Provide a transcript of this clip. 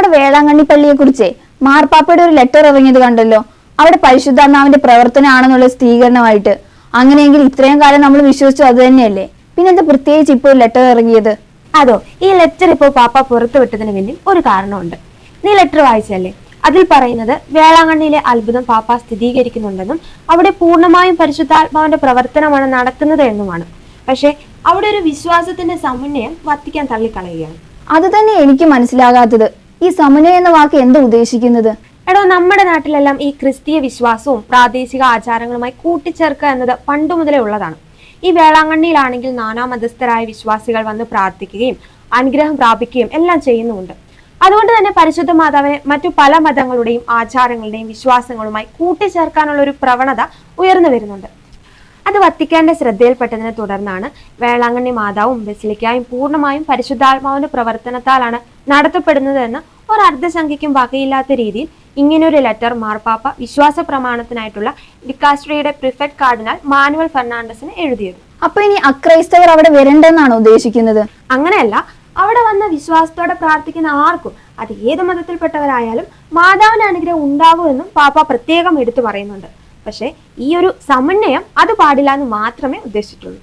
നമ്മുടെ വേളാങ്കണ്ണി പള്ളിയെ കുറിച്ച് മാർപ്പാപ്പയുടെ ഒരു ലെറ്റർ ഇറങ്ങിയത് കണ്ടല്ലോ. അവിടെ പരിശുദ്ധാത്മാവിന്റെ പ്രവർത്തനമാണെന്നുള്ള സ്ഥിരീകരണമായിട്ട്. അങ്ങനെയെങ്കിൽ ഇത്രയും കാലം നമ്മൾ വിശ്വസിച്ചു അത് തന്നെയല്ലേ, പിന്നെന്താ പ്രത്യേകിച്ച് ഇപ്പോൾ ഒരു ലെറ്റർ ഇറങ്ങിയത്? അതോ, ഈ ലെറ്റർ ഇപ്പോൾ പാപ്പ പുറത്തു വിട്ടതിന് പിന്നിൽ ഒരു കാരണമുണ്ട്. നീ ലെറ്റർ വായിച്ചല്ലേ? അതിൽ പറയുന്നത് വേളാങ്കണ്ണിയിലെ അത്ഭുതം പാപ്പ സ്ഥിരീകരിക്കുന്നുണ്ടെന്നും അവിടെ പൂർണ്ണമായും പരിശുദ്ധാത്മാവിന്റെ പ്രവർത്തനമാണ് നടക്കുന്നത് എന്നുമാണ്. പക്ഷെ അവിടെ ഒരു വിശ്വാസത്തിന്റെ സമന്വയം വത്തിക്കാൻ തള്ളിക്കളയുകയാണ്. അത് തന്നെ എനിക്ക് മനസ്സിലാകാത്തത്. ഈ സമന്വയം എന്ന വാക്ക് എന്താ ഉദ്ദേശിക്കുന്നത്? എടോ, നമ്മുടെ നാട്ടിലെല്ലാം ഈ ക്രിസ്തീയ വിശ്വാസവും പ്രാദേശിക ആചാരങ്ങളുമായി കൂട്ടിച്ചേർക്കുക എന്നത് പണ്ടു മുതലേ ഉള്ളതാണ്. ഈ വേളാങ്കണ്ണിയിലാണെങ്കിൽ നാനാമതസ്ഥരായ വിശ്വാസികൾ വന്ന് പ്രാർത്ഥിക്കുകയും അനുഗ്രഹം പ്രാപിക്കുകയും എല്ലാം ചെയ്യുന്നുമുണ്ട്. അതുകൊണ്ട് തന്നെ പരിശുദ്ധ മാതാവിനെ മറ്റു പല മതങ്ങളുടെയും ആചാരങ്ങളുടെയും വിശ്വാസങ്ങളുമായി കൂട്ടിച്ചേർക്കാനുള്ള ഒരു പ്രവണത ഉയർന്നു വരുന്നുണ്ട്. അത് വത്തിക്കാന്റെ ശ്രദ്ധയിൽപ്പെട്ടതിനെ തുടർന്നാണ് വേളാങ്കണ്ണി മാതാവും ബസിലിക്കായും പൂർണ്ണമായും പരിശുദ്ധാത്മാവിന്റെ പ്രവർത്തനത്താലാണ് നടത്തപ്പെടുന്നത് എന്ന് ഒരു അർദ്ധസംഖ്യയ്ക്കും വകയില്ലാത്ത രീതിയിൽ ഇങ്ങനെയൊരു ലെറ്റർ മാർപ്പാപ്പ വിശ്വാസ പ്രമാണത്തിനായിട്ടുള്ള ഡിക്കാസ്ട്രിയുടെ പ്രിഫെക്ട് കാർഡിനാൽ മാനുവൽ ഫെർണാണ്ടസിന് എഴുതിയത്. അപ്പൊ ഇനി അക്രൈസ്തവർ അവിടെ വരണ്ടെന്നാണോ ഉദ്ദേശിക്കുന്നത്? അങ്ങനെയല്ല, അവിടെ വന്ന വിശ്വാസത്തോടെ പ്രാർത്ഥിക്കുന്ന ആർക്കും, അത് ഏത് മതത്തിൽപ്പെട്ടവരായാലും മാതാവിന്റെ അനുഗ്രഹം ഉണ്ടാകുമെന്നും പാപ്പ പ്രത്യേകം എടുത്തു പറയുന്നുണ്ട്. പക്ഷെ ഈ ഒരു സമന്വയം അത് പാടില്ല എന്ന് മാത്രമേ ഉദ്ദേശിച്ചിട്ടുള്ളൂ.